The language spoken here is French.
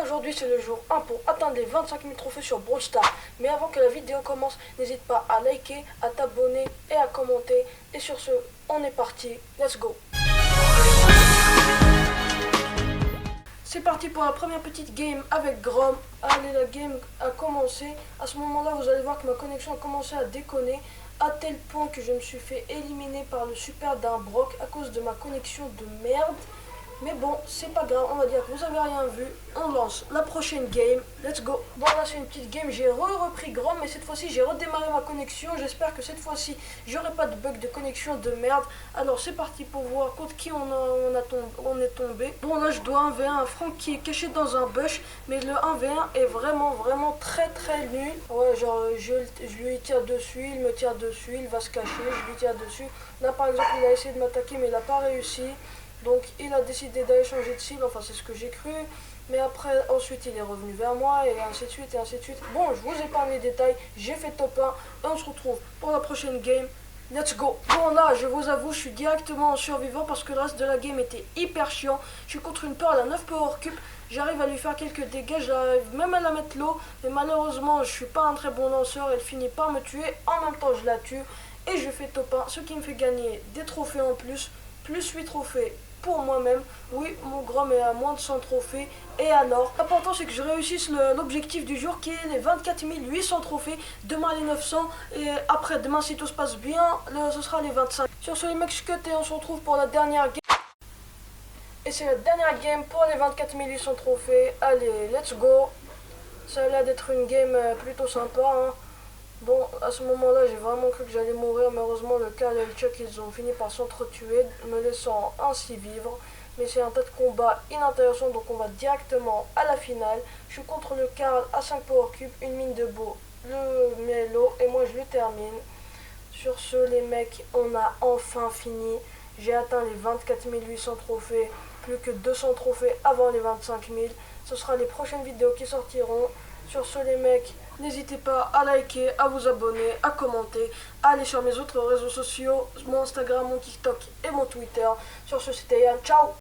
aujourd'hui c'est le jour 1 pour atteindre les 25 000 trophées sur Brawl Stars. Mais avant que la vidéo commence, n'hésite pas à liker, à t'abonner et à commenter. Et sur ce, on est parti, let's go. C'est parti pour la première petite game avec Grom. Allez, la game a commencé. À ce moment-là, vous allez voir que ma connexion a commencé à déconner. À tel point que je me suis fait éliminer par le super d'un Brock à cause de ma connexion de merde. Mais bon, c'est pas grave, on va dire que vous avez rien vu. On lance la prochaine game, let's go. Bon, là c'est une petite game, j'ai repris Grom, mais cette fois-ci j'ai redémarré ma connexion. J'espère que cette fois-ci j'aurai pas de bug de connexion de merde. Alors c'est parti pour voir contre qui on est tombé. Bon, là je dois 1v1 un Franck qui est caché dans un bush, mais le 1v1 est vraiment très nul. Ouais, genre je lui tire dessus, il me tire dessus, il va se cacher, je lui tire dessus. Là par exemple il a essayé de m'attaquer mais il n'a pas réussi. Donc il a décidé d'aller changer de cible, enfin c'est ce que j'ai cru. Mais après, ensuite il est revenu vers moi et ainsi de suite et ainsi de suite. Bon, je vous épargne les détails, j'ai fait top 1 et on se retrouve pour la prochaine game. Let's go. Bon là, je vous avoue, je suis directement en survivant parce que le reste de la game était hyper chiant. Je suis contre une Pearl à 9 power cube. J'arrive à lui faire quelques dégâts, j'arrive même à la mettre low. Mais malheureusement, je suis pas un très bon lanceur. Elle finit par me tuer. En même temps, je la tue. Et je fais top 1, ce qui me fait gagner des trophées en plus. Plus 8 trophées pour moi-même. Oui, mon Grom est à moins de 100 trophées. Et alors, l'important c'est que je réussisse l'objectif du jour qui est les 24 800 trophées. Demain les 900 et après demain si tout se passe bien, ce sera les 25. Sur ce les mecs cut et on se retrouve pour la dernière game. Et c'est la dernière game pour les 24 800 trophées. Allez, let's go. Ça a l'air d'être une game plutôt sympa, hein. Bon, à ce moment-là, j'ai vraiment cru que j'allais mourir. Malheureusement, le Karl et le Chuck, ils ont fini par s'entretuer, me laissant ainsi vivre. Mais c'est un tas de combat inintéressant, donc on va directement à la finale. Je suis contre le Karl à 5 power cube, une mine de beau, le Melo, et moi je le termine. Sur ce, les mecs, on a enfin fini. J'ai atteint les 24 800 trophées, plus que 200 trophées avant les 25 000. Ce sera les prochaines vidéos qui sortiront. Sur ce les mecs, n'hésitez pas à liker, à vous abonner, à commenter, à aller sur mes autres réseaux sociaux, mon Instagram, mon TikTok et mon Twitter. Sur ce c'était Yann, ciao.